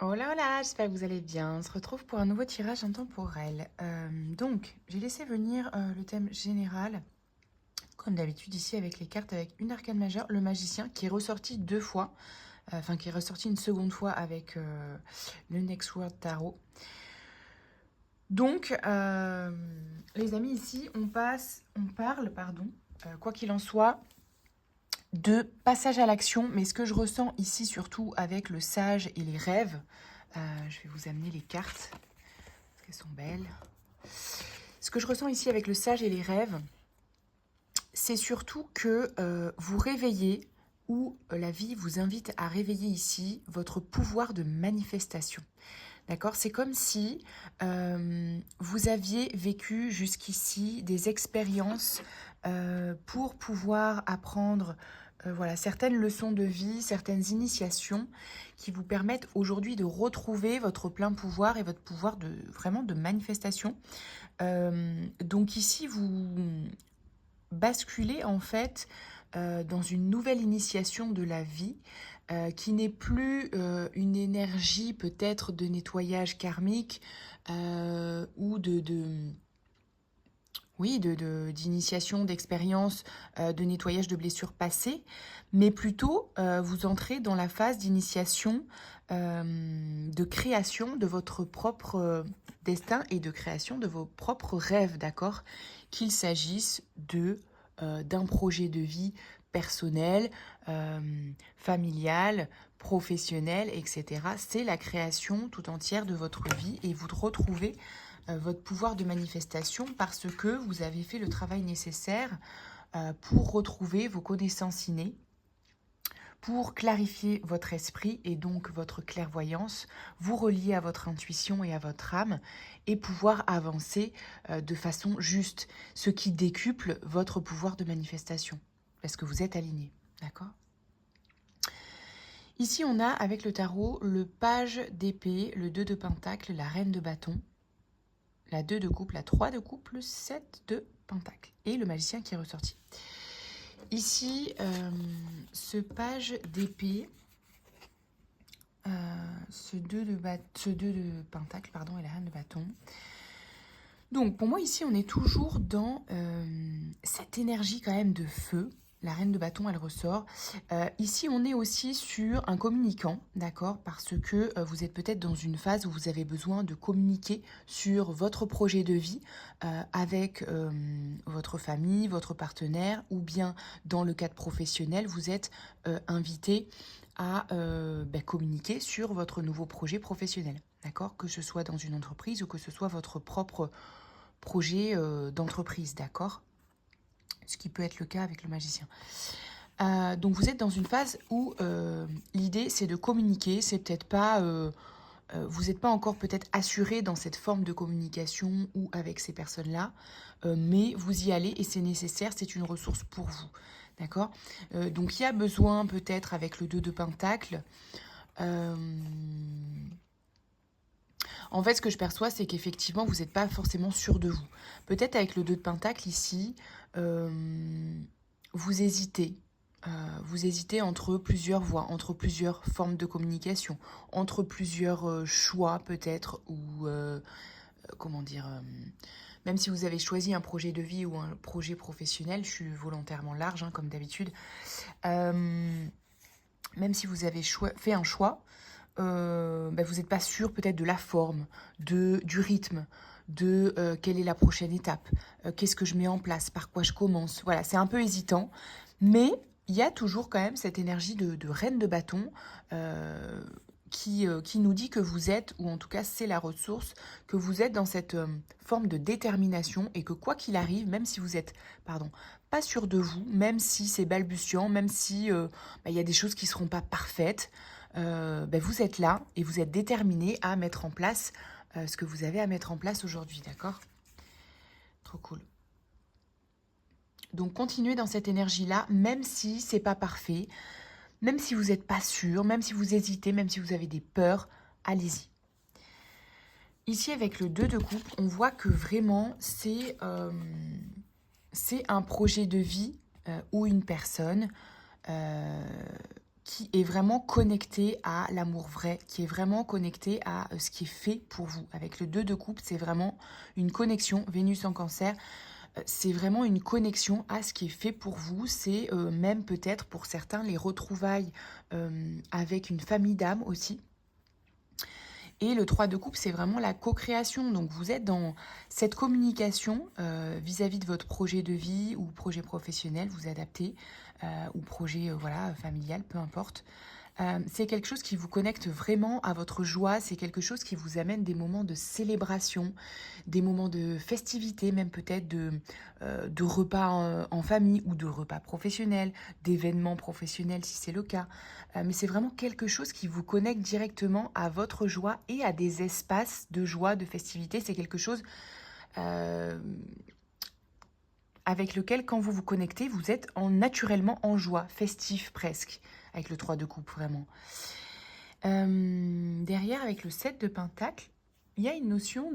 Hola, hola, j'espère que vous allez bien. On se retrouve pour un nouveau tirage intemporel. Donc, j'ai laissé venir le thème général, comme d'habitude ici avec les cartes, avec une arcane majeure, le magicien, qui est ressorti deux fois, enfin qui est ressorti une seconde fois avec le Next World Tarot. Donc, les amis, ici, on parle, pardon, quoi qu'il en soit, de passage à l'action, mais ce que je ressens ici, surtout avec le sage et les rêves, je vais vous amener les cartes. Elles sont belles. Ce que je ressens ici avec le sage et les rêves, c'est surtout que vous réveillez, ou la vie vous invite à réveiller ici votre pouvoir de manifestation. D'accord? C'est comme si vous aviez vécu jusqu'ici des expériences pour pouvoir apprendre voilà, certaines leçons de vie, certaines initiations qui vous permettent aujourd'hui de retrouver votre plein pouvoir et votre pouvoir de vraiment de manifestation. Donc ici, vous basculez en fait dans une nouvelle initiation de la vie qui n'est plus une énergie peut-être de nettoyage karmique ou oui, d'initiation, d'expérience, de nettoyage de blessures passées, mais plutôt vous entrez dans la phase d'initiation, de création de votre propre destin et de création de vos propres rêves, d'accord? Qu'il s'agisse d'un projet de vie personnel, familial, professionnel, etc. C'est la création tout entière de votre vie et vous retrouvez votre pouvoir de manifestation parce que vous avez fait le travail nécessaire pour retrouver vos connaissances innées, pour clarifier votre esprit et donc votre clairvoyance, vous relier à votre intuition et à votre âme et pouvoir avancer de façon juste, ce qui décuple votre pouvoir de manifestation parce que vous êtes aligné, d'accord? Ici, on a avec le tarot le page d'épée, le 2 de pentacle, la reine de bâton, la 2 de coupe, la 3 de coupe, le 7 de pentacle et le magicien qui est ressorti. Ici, ce page d'épée, ce 2 de pentacle, pardon, et la reine de bâton. Donc, pour moi, ici, on est toujours dans cette énergie quand même de feu. La reine de bâton, elle ressort. Ici, on est aussi sur un communicant, d'accord? Parce que vous êtes peut-être dans une phase où vous avez besoin de communiquer sur votre projet de vie avec votre famille, votre partenaire, ou bien dans le cadre professionnel, vous êtes invité à communiquer sur votre nouveau projet professionnel, d'accord? Que ce soit dans une entreprise ou que ce soit votre propre projet d'entreprise, d'accord? Ce qui peut être le cas avec le magicien. Donc vous êtes dans une phase où l'idée c'est de communiquer, c'est peut-être pas... vous n'êtes pas encore peut-être assuré dans cette forme de communication ou avec ces personnes-là, mais vous y allez et c'est nécessaire, c'est une ressource pour vous, d'accord? Donc il y a besoin peut-être avec le 2 de pentacle. En fait, ce que je perçois, c'est qu'effectivement, vous n'êtes pas forcément sûr de vous. Peut-être avec le 2 de pentacle ici, vous hésitez. Vous hésitez entre plusieurs voies, entre plusieurs formes de communication, entre plusieurs choix peut-être, ou comment dire, même si vous avez choisi un projet de vie ou un projet professionnel, je suis volontairement large, hein, comme d'habitude, même si vous avez fait un choix, vous n'êtes pas sûr peut-être de la forme, du rythme, de quelle est la prochaine étape, qu'est-ce que je mets en place, par quoi je commence. Voilà, c'est un peu hésitant, mais il y a toujours quand même cette énergie de reine de bâton qui nous dit que vous êtes, ou en tout cas c'est la ressource, que vous êtes dans cette forme de détermination et que quoi qu'il arrive, même si vous êtes, pardon, pas sûr de vous, même si c'est balbutiant, même si il y a des choses qui ne seront pas parfaites, vous êtes là et vous êtes déterminé à mettre en place ce que vous avez à mettre en place aujourd'hui, d'accord? Trop cool. Donc continuez dans cette énergie-là, même si c'est pas parfait, même si vous n'êtes pas sûr, même si vous hésitez, même si vous avez des peurs, allez-y. Ici, avec le 2 de coupe, on voit que vraiment, c'est un projet de vie ou une personne qui est vraiment connecté à l'amour vrai, qui est vraiment connecté à ce qui est fait pour vous. Avec le 2 de coupe, c'est vraiment une connexion, Vénus en Cancer, c'est vraiment une connexion à ce qui est fait pour vous. C'est même peut-être pour certains les retrouvailles avec une famille d'âme aussi. Et le 3 de coupe, c'est vraiment la co-création. Donc vous êtes dans cette communication vis-à-vis de votre projet de vie ou projet professionnel, vous adaptez, ou projet voilà, familial, peu importe. C'est quelque chose qui vous connecte vraiment à votre joie, c'est quelque chose qui vous amène des moments de célébration, des moments de festivité, même peut-être de repas en famille ou de repas professionnels, d'événements professionnels si c'est le cas. Mais c'est vraiment quelque chose qui vous connecte directement à votre joie et à des espaces de joie, de festivité. C'est quelque chose avec lequel, quand vous vous connectez, vous êtes naturellement en joie, festif presque, avec le 3 de coupe, vraiment. Derrière, avec le 7 de pentacle, il y a une notion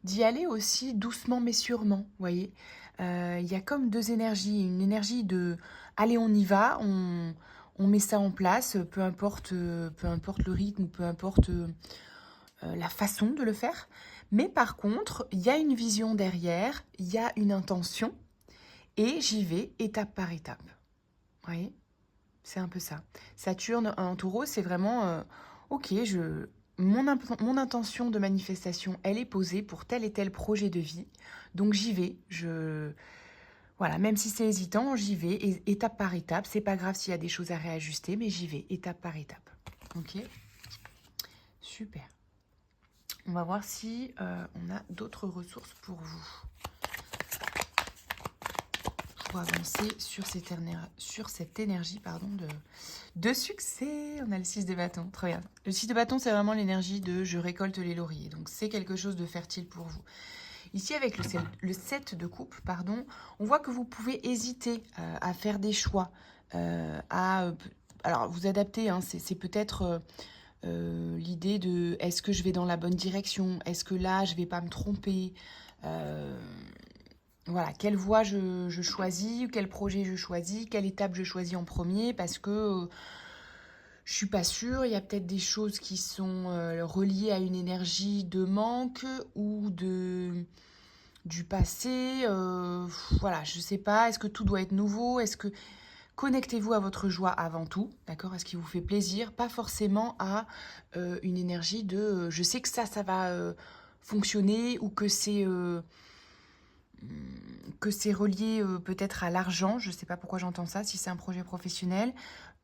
d'y aller aussi doucement mais sûrement, vous voyez. Il y a comme deux énergies, une énergie de « allez, on y va, on met ça en place, peu importe le rythme, peu importe la façon de le faire ». Mais par contre, il y a une vision derrière, il y a une intention, et j'y vais étape par étape. Vous voyez ? C'est un peu ça. Saturne en taureau, c'est vraiment, ok, mon intention de manifestation, elle est posée pour tel et tel projet de vie. Donc j'y vais, voilà, même si c'est hésitant, j'y vais, étape par étape. C'est pas grave s'il y a des choses à réajuster, mais j'y vais, étape par étape. Ok ? Super. On va voir si on a d'autres ressources pour vous. Pour avancer sur cette énergie pardon, de succès. On a le 6 de bâton, très bien. Le 6 de bâton, c'est vraiment l'énergie de « je récolte les lauriers ». Donc, c'est quelque chose de fertile pour vous. Ici, avec le 7 de coupe, pardon, on voit que vous pouvez hésiter à faire des choix, alors, vous adaptez, hein, c'est peut-être l'idée de « est-ce que je vais dans la bonne direction ? Est-ce que là, je ne vais pas me tromper ?» Voilà, quelle voie je choisis, quel projet je choisis, quelle étape je choisis en premier, parce que je suis pas sûre, il y a peut-être des choses qui sont reliées à une énergie de manque ou du passé. Voilà, je sais pas, est-ce que tout doit être nouveau, est-ce que... Connectez-vous à votre joie avant tout, d'accord, à ce qui vous fait plaisir, pas forcément à une énergie de je sais que ça va fonctionner ou que c'est relié peut-être à l'argent, je ne sais pas pourquoi j'entends ça, si c'est un projet professionnel,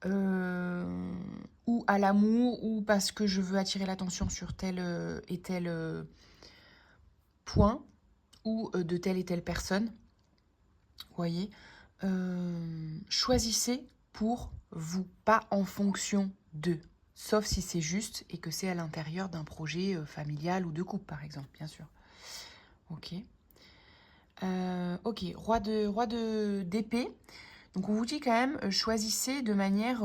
ou à l'amour, ou parce que je veux attirer l'attention sur tel et tel point, ou de telle et telle personne. Vous voyez, choisissez pour vous, pas en fonction de, sauf si c'est juste et que c'est à l'intérieur d'un projet familial ou de couple, par exemple, bien sûr. Ok. Ok, roi de d'épée. Donc on vous dit quand même, choisissez de manière...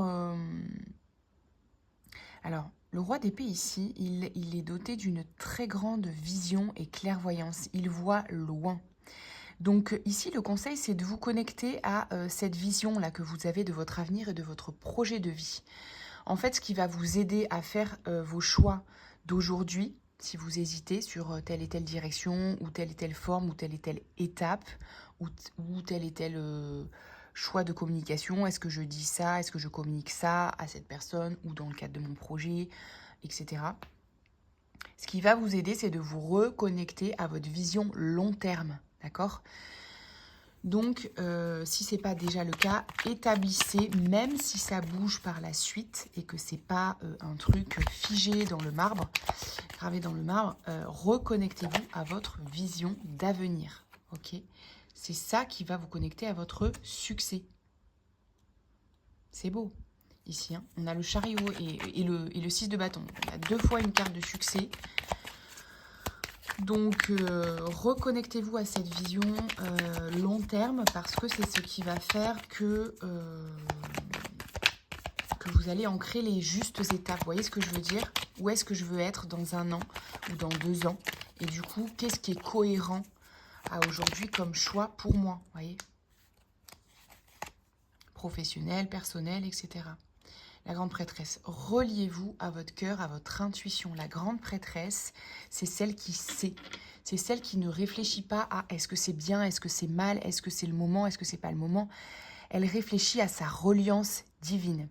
Alors, le roi d'épée ici, il est doté d'une très grande vision et clairvoyance. Il voit loin. Donc ici, le conseil, c'est de vous connecter à cette vision-là que vous avez de votre avenir et de votre projet de vie. En fait, ce qui va vous aider à faire vos choix d'aujourd'hui, si vous hésitez sur telle et telle direction, ou telle et telle forme, ou telle et telle étape, ou tel et tel choix de communication, est-ce que je dis ça, est-ce que je communique ça à cette personne, ou dans le cadre de mon projet, etc. Ce qui va vous aider, c'est de vous reconnecter à votre vision long terme, d'accord ? Donc, si ce n'est pas déjà le cas, établissez, même si ça bouge par la suite et que ce n'est pas un truc figé dans le marbre, gravé dans le marbre, reconnectez-vous à votre vision d'avenir. Ok ? C'est ça qui va vous connecter à votre succès. C'est beau. Ici, hein, on a le chariot et le 6 de bâton. On a 2 fois une carte de succès. Donc, reconnectez-vous à cette vision long terme parce que c'est ce qui va faire que vous allez ancrer les justes étapes. Vous voyez ce que je veux dire ? Où est-ce que je veux être dans 1 an ou dans 2 ans ? Et du coup, qu'est-ce qui est cohérent à aujourd'hui comme choix pour moi ? Vous voyez ? professionnel, personnel, etc. La grande prêtresse, reliez-vous à votre cœur, à votre intuition. La grande prêtresse, c'est celle qui sait. C'est celle qui ne réfléchit pas à est-ce que c'est bien, est-ce que c'est mal, est-ce que c'est le moment, est-ce que c'est pas le moment. Elle réfléchit à sa reliance divine.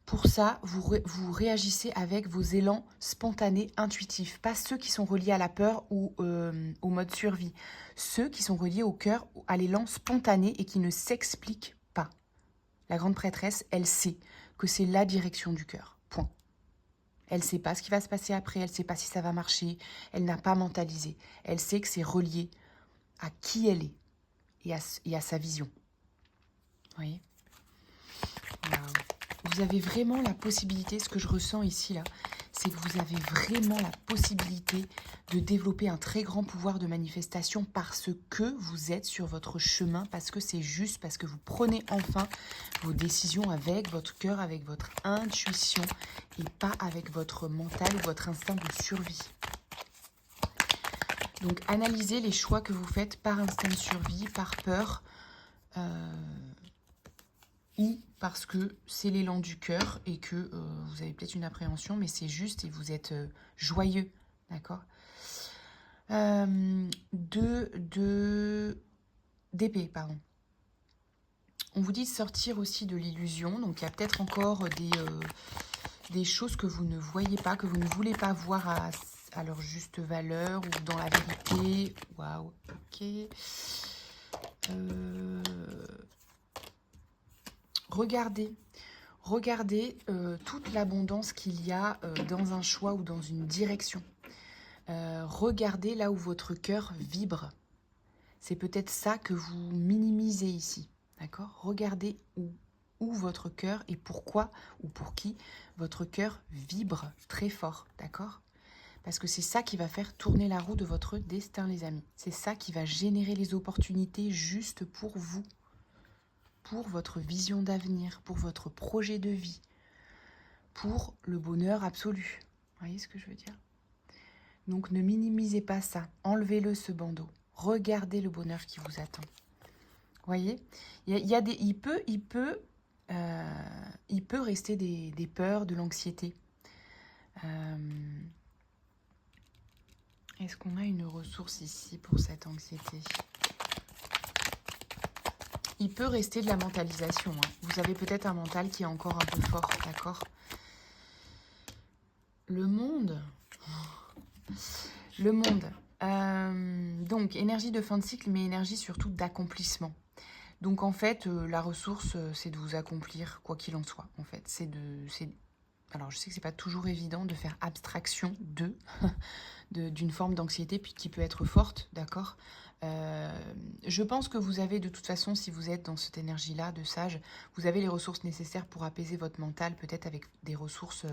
Pour ça, vous réagissez avec vos élans spontanés, intuitifs. Pas ceux qui sont reliés à la peur ou au mode survie. Ceux qui sont reliés au cœur, à l'élan spontané et qui ne s'expliquent pas. La grande prêtresse, elle sait que c'est la direction du cœur. Point. Elle ne sait pas ce qui va se passer après, elle ne sait pas si ça va marcher, elle n'a pas mentalisé. Elle sait que c'est relié à qui elle est et à sa vision. Vous voyez ? Wow. Vous avez vraiment la possibilité, ce que je ressens ici, là, c'est que vous avez vraiment la possibilité de développer un très grand pouvoir de manifestation parce que vous êtes sur votre chemin, parce que c'est juste, parce que vous prenez enfin vos décisions avec votre cœur, avec votre intuition et pas avec votre mental ou votre instinct de survie. Donc, analysez les choix que vous faites par instinct de survie, par peur, ou parce que c'est l'élan du cœur et que vous avez peut-être une appréhension, mais c'est juste et vous êtes joyeux, d'accord. D'épée, pardon. On vous dit de sortir aussi de l'illusion, donc il y a peut-être encore des choses que vous ne voyez pas, que vous ne voulez pas voir à leur juste valeur ou dans la vérité. Waouh, ok. Regardez toute l'abondance qu'il y a dans un choix ou dans une direction. Regardez là où votre cœur vibre. C'est peut-être ça que vous minimisez ici. D'accord ? Regardez où votre cœur et pourquoi ou pour qui votre cœur vibre très fort. D'accord ? Parce que c'est ça qui va faire tourner la roue de votre destin, les amis. C'est ça qui va générer les opportunités juste pour vous. Pour votre vision d'avenir, pour votre projet de vie, pour le bonheur absolu. Vous voyez ce que je veux dire ? Donc ne minimisez pas ça, enlevez-le ce bandeau, regardez le bonheur qui vous attend. Vous voyez ? Il peut rester des peurs, de l'anxiété. Est-ce qu'on a une ressource ici pour cette anxiété ? Il peut rester de la mentalisation. Hein. Vous avez peut-être un mental qui est encore un peu fort, d'accord ? Le monde. Donc, énergie de fin de cycle, mais énergie surtout d'accomplissement. Donc, en fait, la ressource, c'est de vous accomplir, quoi qu'il en soit. En fait, alors, je sais que c'est pas toujours évident de faire abstraction d'une forme d'anxiété puis qui peut être forte, d'accord ? Je pense que vous avez de toute façon, si vous êtes dans cette énergie-là de sage, vous avez les ressources nécessaires pour apaiser votre mental, peut-être avec des ressources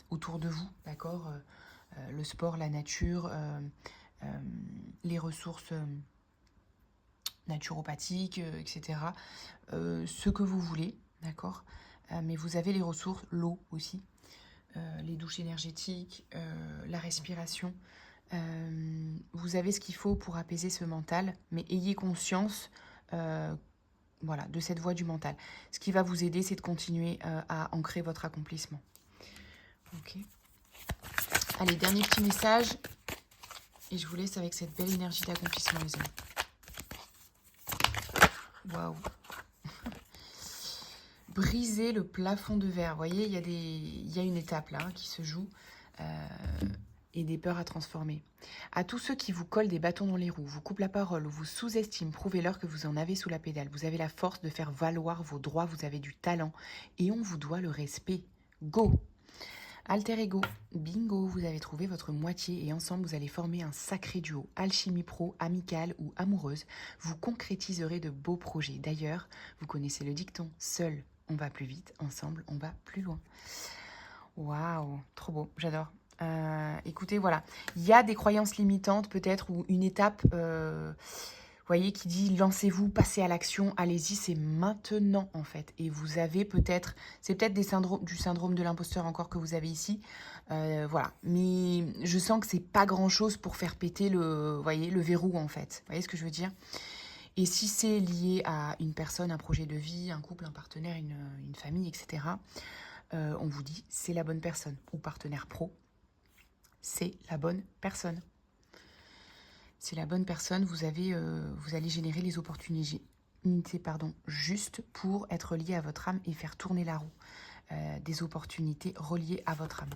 autour de vous, d'accord ? Le sport, la nature, les ressources naturopathiques, etc. Ce que vous voulez, d'accord ? Mais vous avez les ressources, l'eau aussi, les douches énergétiques, la respiration. Vous avez ce qu'il faut pour apaiser ce mental, mais ayez conscience de cette voie du mental. Ce qui va vous aider, c'est de continuer à ancrer votre accomplissement. Ok. Allez, dernier petit message. Et je vous laisse avec cette belle énergie d'accomplissement, les amis. Waouh. Briser le plafond de verre. Vous voyez, il y a une étape là qui se joue. Et des peurs à transformer. À tous ceux qui vous collent des bâtons dans les roues, vous coupent la parole ou vous sous-estiment, prouvez-leur que vous en avez sous la pédale. Vous avez la force de faire valoir vos droits, vous avez du talent et on vous doit le respect. Go! Alter Ego, bingo, vous avez trouvé votre moitié et ensemble vous allez former un sacré duo. Alchimie pro, amicale ou amoureuse, vous concrétiserez de beaux projets. D'ailleurs, vous connaissez le dicton, seul on va plus vite, ensemble on va plus loin. Waouh, trop beau, j'adore. Écoutez, voilà, il y a des croyances limitantes peut-être ou une étape, voyez, qui dit lancez-vous, passez à l'action, allez-y, c'est maintenant en fait. Et vous avez peut-être, c'est peut-être du syndrome de l'imposteur encore que vous avez ici, voilà. Mais je sens que c'est pas grand-chose pour faire péter le verrou en fait. Vous voyez ce que je veux dire ? Et si c'est lié à une personne, un projet de vie, un couple, un partenaire, une famille, etc., on vous dit c'est la bonne personne. Ou partenaire pro, c'est la bonne personne. C'est la bonne personne, vous allez générer les opportunités juste pour être lié à votre âme et faire tourner la roue. Des opportunités reliées à votre âme.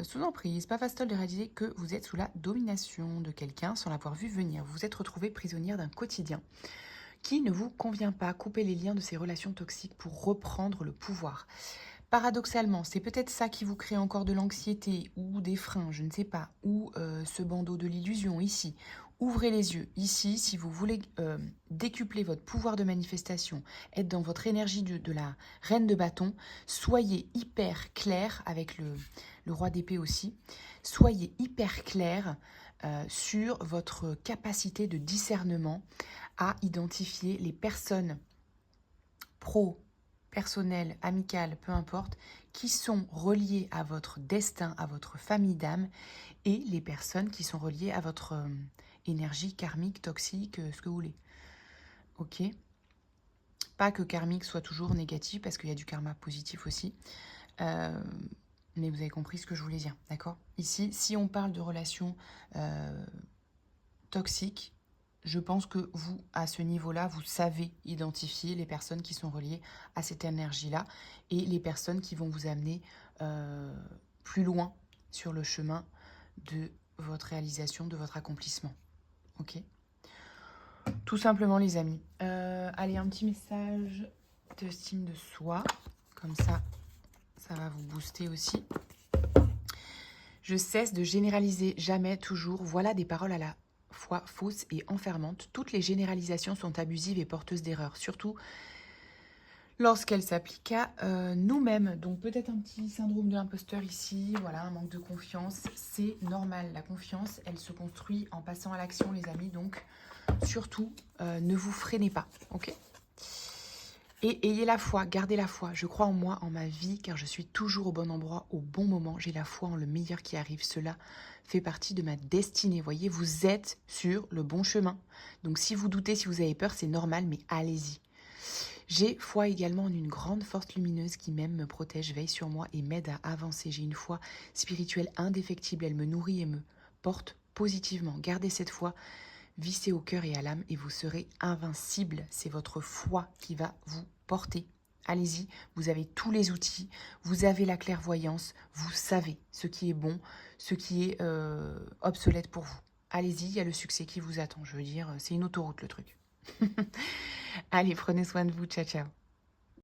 Sous emprise, pas facile de réaliser que vous êtes sous la domination de quelqu'un sans l'avoir vu venir. Vous vous êtes retrouvé prisonnière d'un quotidien qui ne vous convient pas. Coupez les liens de ces relations toxiques pour reprendre le pouvoir. Paradoxalement, c'est peut-être ça qui vous crée encore de l'anxiété ou des freins, je ne sais pas, ou ce bandeau de l'illusion ici. Ouvrez les yeux. Ici, si vous voulez décupler votre pouvoir de manifestation, être dans votre énergie de la reine de bâton, soyez hyper clair avec le roi d'épée aussi. Soyez hyper clair sur votre capacité de discernement à identifier les personnes personnelles, amicales, peu importe, qui sont reliées à votre destin, à votre famille d'âme, et les personnes qui sont reliées à votre énergie karmique, toxique, ce que vous voulez. Ok ? Pas que karmique soit toujours négatif, parce qu'il y a du karma positif aussi. Mais vous avez compris ce que je voulais dire, d'accord ? Ici, si on parle de relations toxiques, je pense que vous, à ce niveau-là, vous savez identifier les personnes qui sont reliées à cette énergie-là et les personnes qui vont vous amener plus loin sur le chemin de votre réalisation, de votre accomplissement. Ok ? Tout simplement, les amis. Allez, un petit message d'estime de soi. Comme ça va vous booster aussi. Je cesse de généraliser, jamais, toujours. Voilà des paroles à la fois fausses et enfermantes. Toutes les généralisations sont abusives et porteuses d'erreurs, surtout lorsqu'elles s'appliquent à nous-mêmes. Donc peut-être un petit syndrome de l'imposteur ici, voilà, un manque de confiance. C'est normal, la confiance, elle se construit en passant à l'action, les amis. Donc surtout, ne vous freinez pas, ok ? Et ayez la foi, gardez la foi. Je crois en moi, en ma vie, car je suis toujours au bon endroit, au bon moment. J'ai la foi en le meilleur qui arrive. Cela fait partie de ma destinée. Voyez, vous êtes sur le bon chemin. Donc si vous doutez, si vous avez peur, c'est normal, mais allez-y. J'ai foi également en une grande force lumineuse qui m'aime, me protège, veille sur moi et m'aide à avancer. J'ai une foi spirituelle indéfectible. Elle me nourrit et me porte positivement. Gardez cette foi. Vissez au cœur et à l'âme et vous serez invincible. C'est votre foi qui va vous porter. Allez-y, vous avez tous les outils, vous avez la clairvoyance, vous savez ce qui est bon, ce qui est obsolète pour vous. Allez-y, il y a le succès qui vous attend. Je veux dire, c'est une autoroute le truc. Allez, prenez soin de vous. Ciao, ciao.